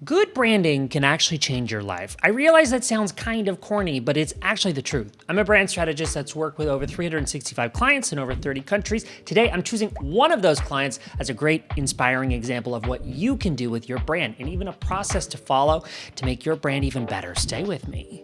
Good branding can actually change your life. I realize that sounds kind of corny, but it's actually the truth. I'm a brand strategist that's worked with over 365 clients in over 30 countries. Today, I'm choosing one of those clients as a great, inspiring example of what you can do with your brand and even a process to follow to make your brand even better. Stay with me.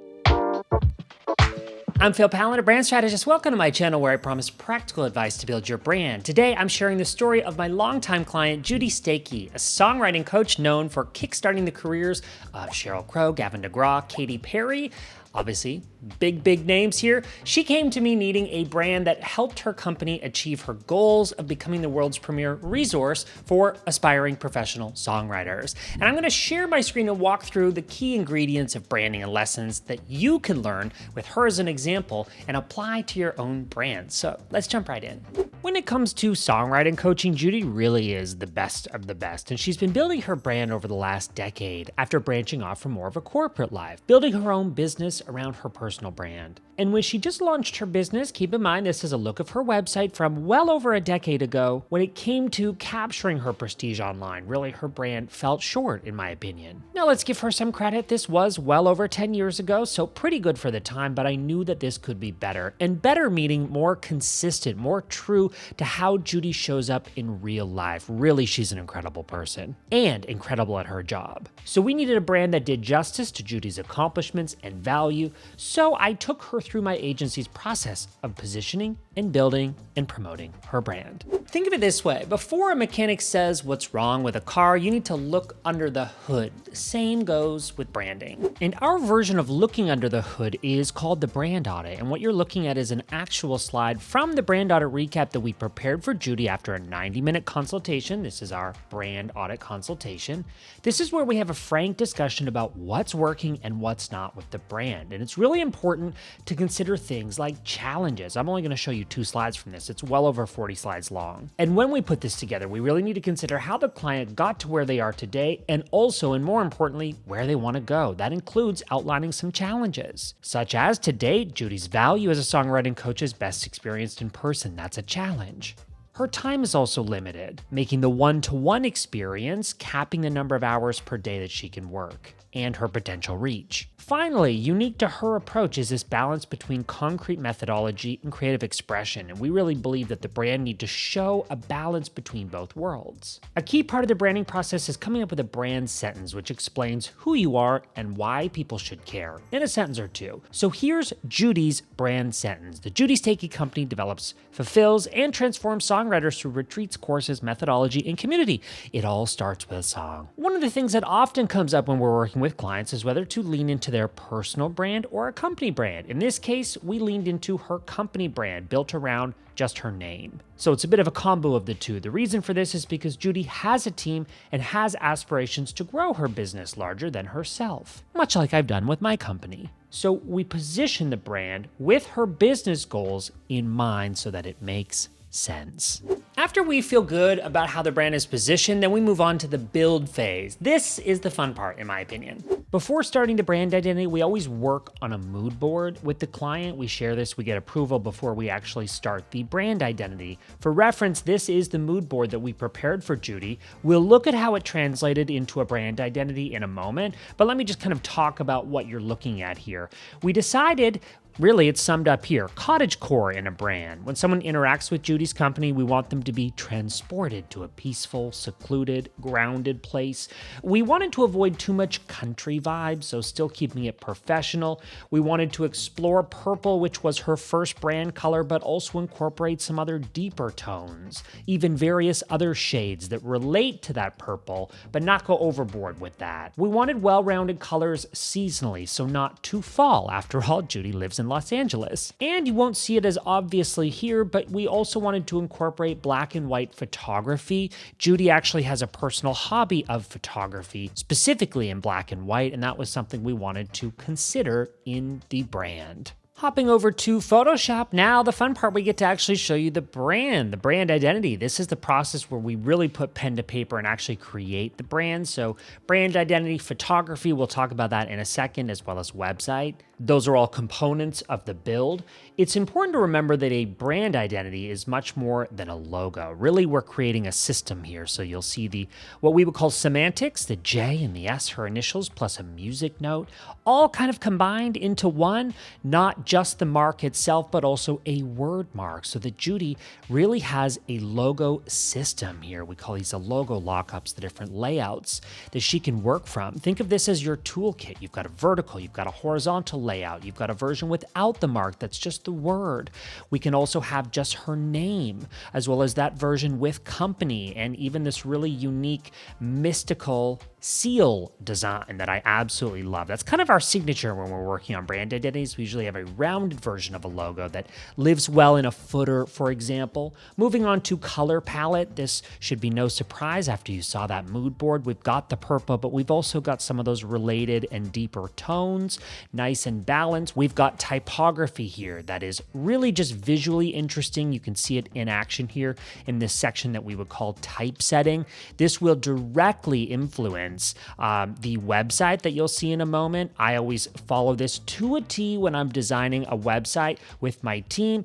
I'm Pallen, a brand strategist. Welcome to my channel where I promise practical advice to build your brand. Today, I'm sharing the story of my longtime client, Judy Stakee, a songwriting coach known for kickstarting the careers of Sheryl Crow, Gavin DeGraw, Katy Perry. Obviously, big names here. She came to me needing a brand that helped her company achieve her goals of becoming the world's premier resource for aspiring professional songwriters. And I'm gonna share my screen and walk through the key ingredients of branding and lessons that you can learn with her as an example and apply to your own brand. So let's jump right in. When it comes to songwriting coaching, Judy really is the best of the best, and she's been building her brand over the last decade after branching off from more of a corporate life, building her own business around her personal brand. And when she just launched her business, keep in mind this is a look of her website from well over a decade ago. When it came to capturing her prestige online, really her brand fell short in my opinion. Now let's give her some credit. This was well over 10 years ago, so pretty good for the time, but I knew that this could be better. And better meaning more consistent, more true to how Judy shows up in real life. Really, she's an incredible person and incredible at her job. So we needed a brand that did justice to Judy's accomplishments and value. So I took her through my agency's process of positioning and building and promoting her brand. Think of it this way. Before a mechanic says what's wrong with a car, you need to look under the hood. The same goes with branding. And our version of looking under the hood is called the brand audit. And what you're looking at is an actual slide from the brand audit recap that we prepared for Judy after a 90-minute consultation. This is our brand audit consultation. This is where we have a frank discussion about what's working and what's not with the brand. And it's really important to consider things like challenges. I'm only going to show you 2 slides from this. It's well over 40 slides long. And when we put this together, we really need to consider how the client got to where they are today and also, and more importantly, where they want to go. That includes outlining some challenges, such as to date, Judy's value as a songwriting coach is best experienced in person. That's a challenge. Her time is also limited, making the one-to-one experience, capping the number of hours per day that she can work, and her potential reach. Finally, unique to her approach is this balance between concrete methodology and creative expression, and we really believe that the brand need to show a balance between both worlds. A key part of the branding process is coming up with a brand sentence which explains who you are and why people should care, in a sentence or two. So here's Judy's brand sentence. The Judy Stakee Company develops, fulfills, and transforms songwriters through retreats, courses, methodology, and community. It all starts with a song. One of the things that often comes up when we're working with clients is whether to lean into their personal brand or a company brand. In this case, we leaned into her company brand built around just her name. So it's a bit of a combo of the two. The reason for this is because Judy has a team and has aspirations to grow her business larger than herself, much like I've done with my company. So we position the brand with her business goals in mind so that it makes sense. After we feel good about how the brand is positioned, then we move on to the build phase. This is the fun part, in my opinion. Before starting the brand identity, we always work on a mood board with the client. We share this, we get approval before we actually start the brand identity. For reference, this is the mood board that we prepared for Judy. We'll look at how it translated into a brand identity in a moment, but let me just kind of talk about what you're looking at here. We decided, really, it's summed up here, cottagecore in a brand. When someone interacts with Judy's company, we want them to be transported to a peaceful, secluded, grounded place. We wanted to avoid too much country vibes, so still keeping it professional. We wanted to explore purple, which was her first brand color, but also incorporate some other deeper tones, even various other shades that relate to that purple, but not go overboard with that. We wanted well-rounded colors seasonally, so not too fall. After all, Judy lives in Los Angeles. And you won't see it as obviously here, but we also wanted to incorporate black and white photography. Judy actually has a personal hobby of photography, specifically in black and white, and that was something we wanted to consider in the brand. Hopping over to Photoshop, now the fun part, we get to actually show you the brand identity. This is the process where we really put pen to paper and actually create the brand. So brand identity, photography, we'll talk about that in a second, as well as website. Those are all components of the build. It's important to remember that a brand identity is much more than a logo. Really, we're creating a system here. So you'll see what we would call semantics, the J and the S, her initials, plus a music note, all kind of combined into one, not just the mark itself, but also a word mark, so that Judy really has a logo system here. We call these a logo lockups, the different layouts that she can work from. Think of this as your toolkit. You've got a vertical, you've got a horizontal layout, you've got a version without the mark that's just the word. We can also have just her name, as well as that version with company, and even this really unique mystical seal design that I absolutely love. That's kind of our signature when we're working on brand identities. We usually have a rounded version of a logo that lives well in a footer, for example. Moving on to color palette, this should be no surprise after you saw that mood board. We've got the purple, but we've also got some of those related and deeper tones, nice and balanced. We've got typography here that is really just visually interesting. You can see it in action here in this section that we would call typesetting. This will directly influence the website that you'll see in a moment. I always follow this to a T when I'm designing a website with my team.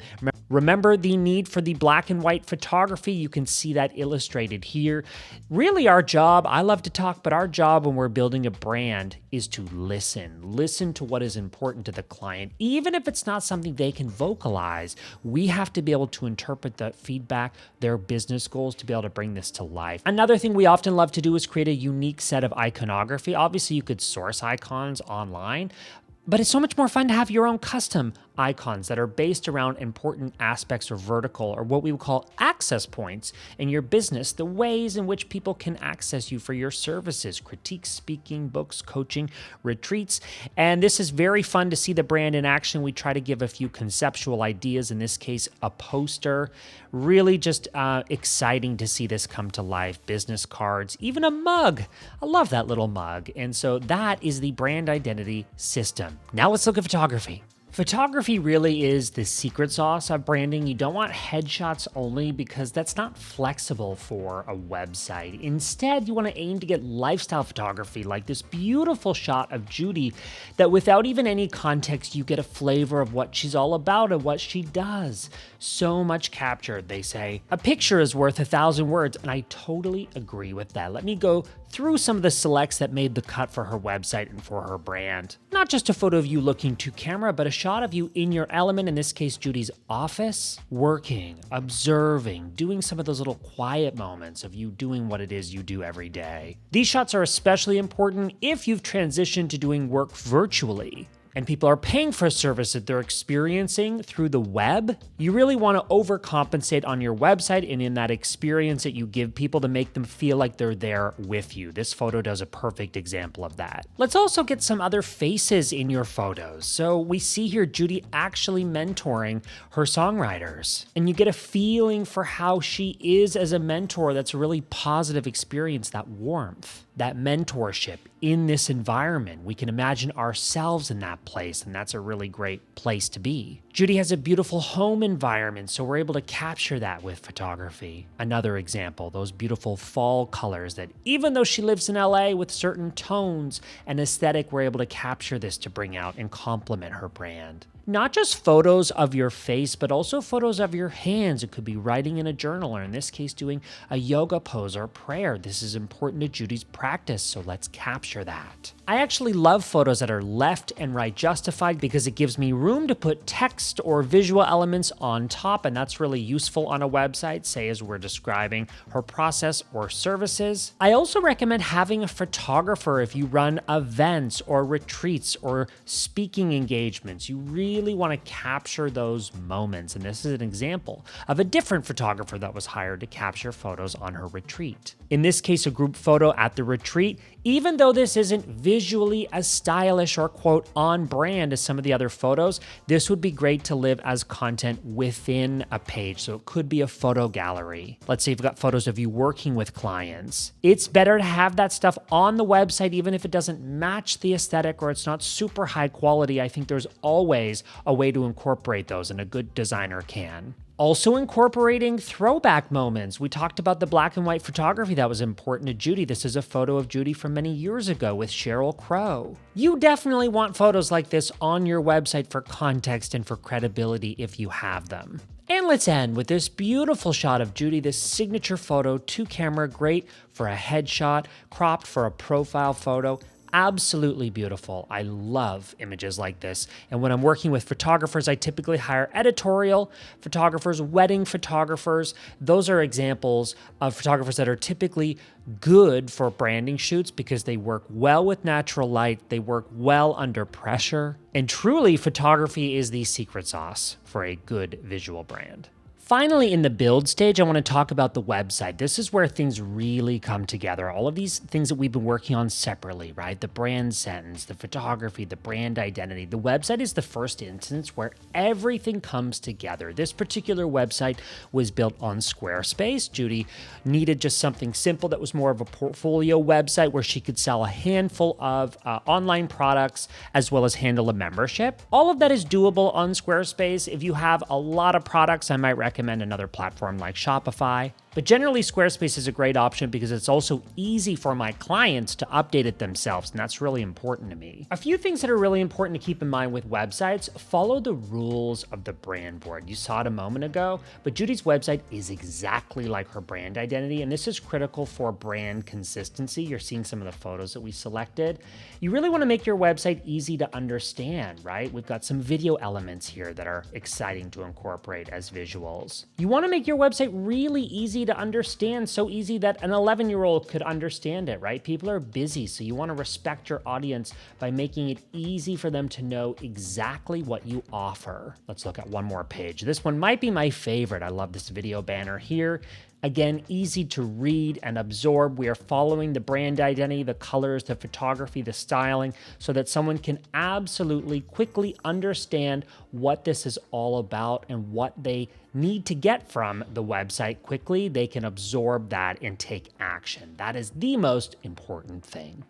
Remember the need for the black and white photography. You can see that illustrated here. Really our job, I love to talk, but our job when we're building a brand is to listen to what is important to the client. Even if it's not something they can vocalize, we have to be able to interpret the feedback, their business goals, to be able to bring this to life. Another thing we often love to do is create a unique set of iconography. Obviously, you could source icons online, but it's so much more fun to have your own custom icons that are based around important aspects of vertical, or what we would call access points in your business, the ways in which people can access you for your services, critiques, speaking, books, coaching, retreats. And this is very fun to see the brand in action. We try to give a few conceptual ideas, in this case, a poster. Really just exciting to see this come to life. Business cards, even a mug. I love that little mug. And so that is the brand identity system. Now let's look at photography. Photography really is the secret sauce of branding. You don't want headshots only, because that's not flexible for a website. Instead, you want to aim to get lifestyle photography, like this beautiful shot of Judy that without even any context, you get a flavor of what she's all about and what she does. So much captured, they say. A picture is worth 1,000 words, and I totally agree with that. Let me go through some of the selects that made the cut for her website and for her brand. Not just a photo of you looking to camera, but a shot of you in your element, in this case, Judy's office, working, observing, doing some of those little quiet moments of you doing what it is you do every day. These shots are especially important if you've transitioned to doing work virtually, and people are paying for a service that they're experiencing through the web. You really want to overcompensate on your website and in that experience that you give people to make them feel like they're there with you. This photo does a perfect example of that. Let's also get some other faces in your photos. So we see here Judy actually mentoring her songwriters, and you get a feeling for how she is as a mentor. That's a really positive experience, that warmth, that mentorship in this environment. We can imagine ourselves in that place, and that's a really great place to be. Judy has a beautiful home environment, so we're able to capture that with photography. Another example, those beautiful fall colors that, even though she lives in LA with certain tones and aesthetic, we're able to capture this to bring out and complement her brand. Not just photos of your face, but also photos of your hands. It could be writing in a journal, or in this case, doing a yoga pose or prayer. This is important to Judy's practice, so let's capture that. I actually love photos that are left and right justified, because it gives me room to put text or visual elements on top, and that's really useful on a website, say as we're describing her process or services. I also recommend having a photographer if you run events or retreats or speaking engagements. You really want to capture those moments, and this is an example of a different photographer that was hired to capture photos on her retreat. In this case, a group photo at the retreat. Even though this isn't visually as stylish or quote on brand as some of the other photos, this would be great to live as content within a page. So it could be a photo gallery. Let's say you've got photos of you working with clients. It's better to have that stuff on the website, even if it doesn't match the aesthetic or it's not super high quality. I think there's always a way to incorporate those, and a good designer can. Also incorporating throwback moments. We talked about the black and white photography that was important to Judy. This is a photo of Judy from many years ago with Sheryl Crow. You definitely want photos like this on your website for context and for credibility if you have them. And let's end with this beautiful shot of Judy, this signature photo, 2-camera, great for a headshot, cropped for a profile photo. Absolutely beautiful. I love images like this. And when I'm working with photographers, I typically hire editorial photographers, wedding photographers. Those are examples of photographers that are typically good for branding shoots because they work well with natural light, they work well under pressure. And truly, photography is the secret sauce for a good visual brand. Finally, in the build stage, I want to talk about the website. This is where things really come together. All of these things that we've been working on separately, right? The brand sentence, the photography, the brand identity. The website is the first instance where everything comes together. This particular website was built on Squarespace. Judy needed just something simple that was more of a portfolio website where she could sell a handful of online products as well as handle a membership. All of that is doable on Squarespace. If you have a lot of products, I might recommend another platform like Shopify. But generally, Squarespace is a great option because it's also easy for my clients to update it themselves, and that's really important to me. A few things that are really important to keep in mind with websites: follow the rules of the brand board. You saw it a moment ago, but Judy's website is exactly like her brand identity, and this is critical for brand consistency. You're seeing some of the photos that we selected. You really want to make your website easy to understand, right? We've got some video elements here that are exciting to incorporate as visuals. You want to make your website really easy to understand, so easy that an 11-year-old could understand it, right? People are busy, so you want to respect your audience by making it easy for them to know exactly what you offer. Let's look at one more page. This one might be my favorite. I love this video banner here. Again, easy to read and absorb. We are following the brand identity, the colors, the photography, the styling, so that someone can absolutely quickly understand what this is all about and what they need to get from the website quickly. They can absorb that and take action. That is the most important thing.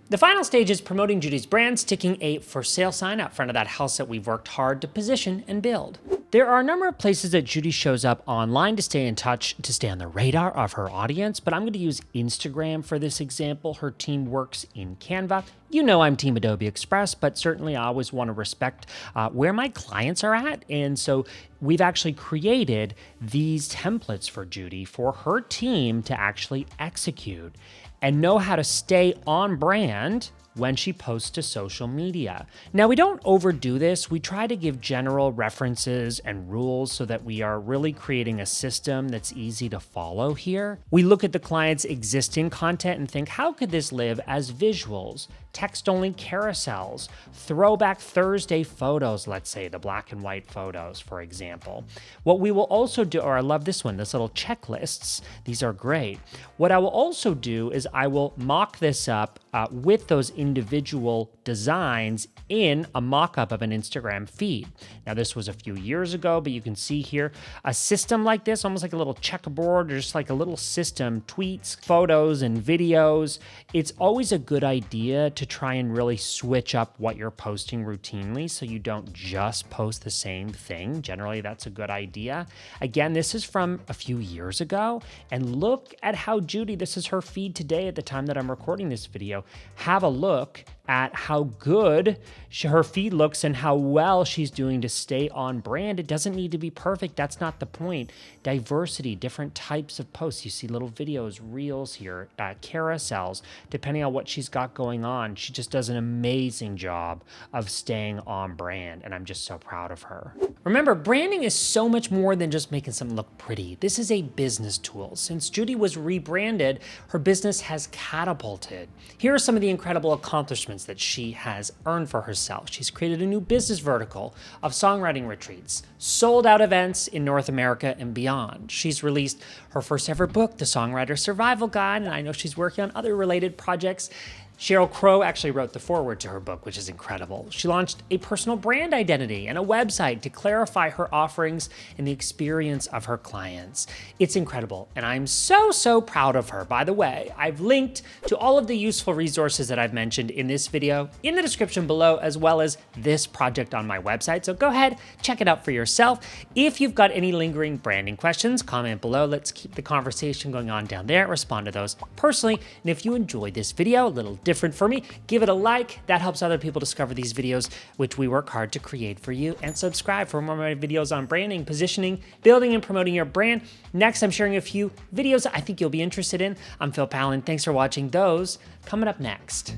The final stage is promoting Judy's brand, sticking a for sale sign out front of that house that we've worked hard to position and build. There are a number of places that Judy shows up online to stay in touch, to stay on the radar of her audience, but I'm going to use Instagram for this example. Her team works in Canva. You know I'm Team Adobe Express, but certainly I always want to respect where my clients are at. And so we've actually created these templates for Judy for her team to actually execute and know how to stay on brand when she posts to social media. Now, we don't overdo this. We try to give general references and rules so that we are really creating a system that's easy to follow here. We look at the client's existing content and think, how could this live as visuals, text-only carousels, throwback Thursday photos, let's say, the black and white photos, for example. What we will also do, or I love this one, this little checklists. These are great. What I will also do is I will mock this up with those individual designs in a mock-up of an Instagram feed. Now, this was a few years ago, but you can see here a system like this, almost like a little checkerboard or just like a little system, tweets, photos, and videos. It's always a good idea to try and really switch up what you're posting routinely so you don't just post the same thing. Generally, that's a good idea. Again, this is from a few years ago, and look at how Judy, this is her feed today at the time that I'm recording this video. Have a look at how good her feed looks and how well she's doing to stay on brand. It doesn't need to be perfect. That's not the point. Diversity, different types of posts. You see little videos, reels here, carousels, depending on what she's got going on. She just does an amazing job of staying on brand, and I'm just so proud of her. Remember, branding is so much more than just making something look pretty. This is a business tool. Since Judy was rebranded, her business has catapulted. Here are some of the incredible accomplishments that she has earned for herself. She's created a new business vertical of songwriting retreats, sold out events in North America and beyond. She's released her first ever book, The Songwriter Survival Guide, and I know she's working on other related projects. Sheryl Crow actually wrote the foreword to her book, which is incredible. She launched a personal brand identity and a website to clarify her offerings and the experience of her clients. It's incredible, and I'm so proud of her. By the way, I've linked to all of the useful resources that I've mentioned in this video in the description below, as well as this project on my website. So go ahead, check it out for yourself. If you've got any lingering branding questions, comment below. Let's keep the conversation going on down there. Respond to those personally. And if you enjoyed this video, a little different for me, give it a like. That helps other people discover these videos, which we work hard to create for you. And subscribe for more of my videos on branding, positioning, building, and promoting your brand. Next, I'm sharing a few videos I think you'll be interested in. I'm Pallen. Thanks for watching those. Coming up next.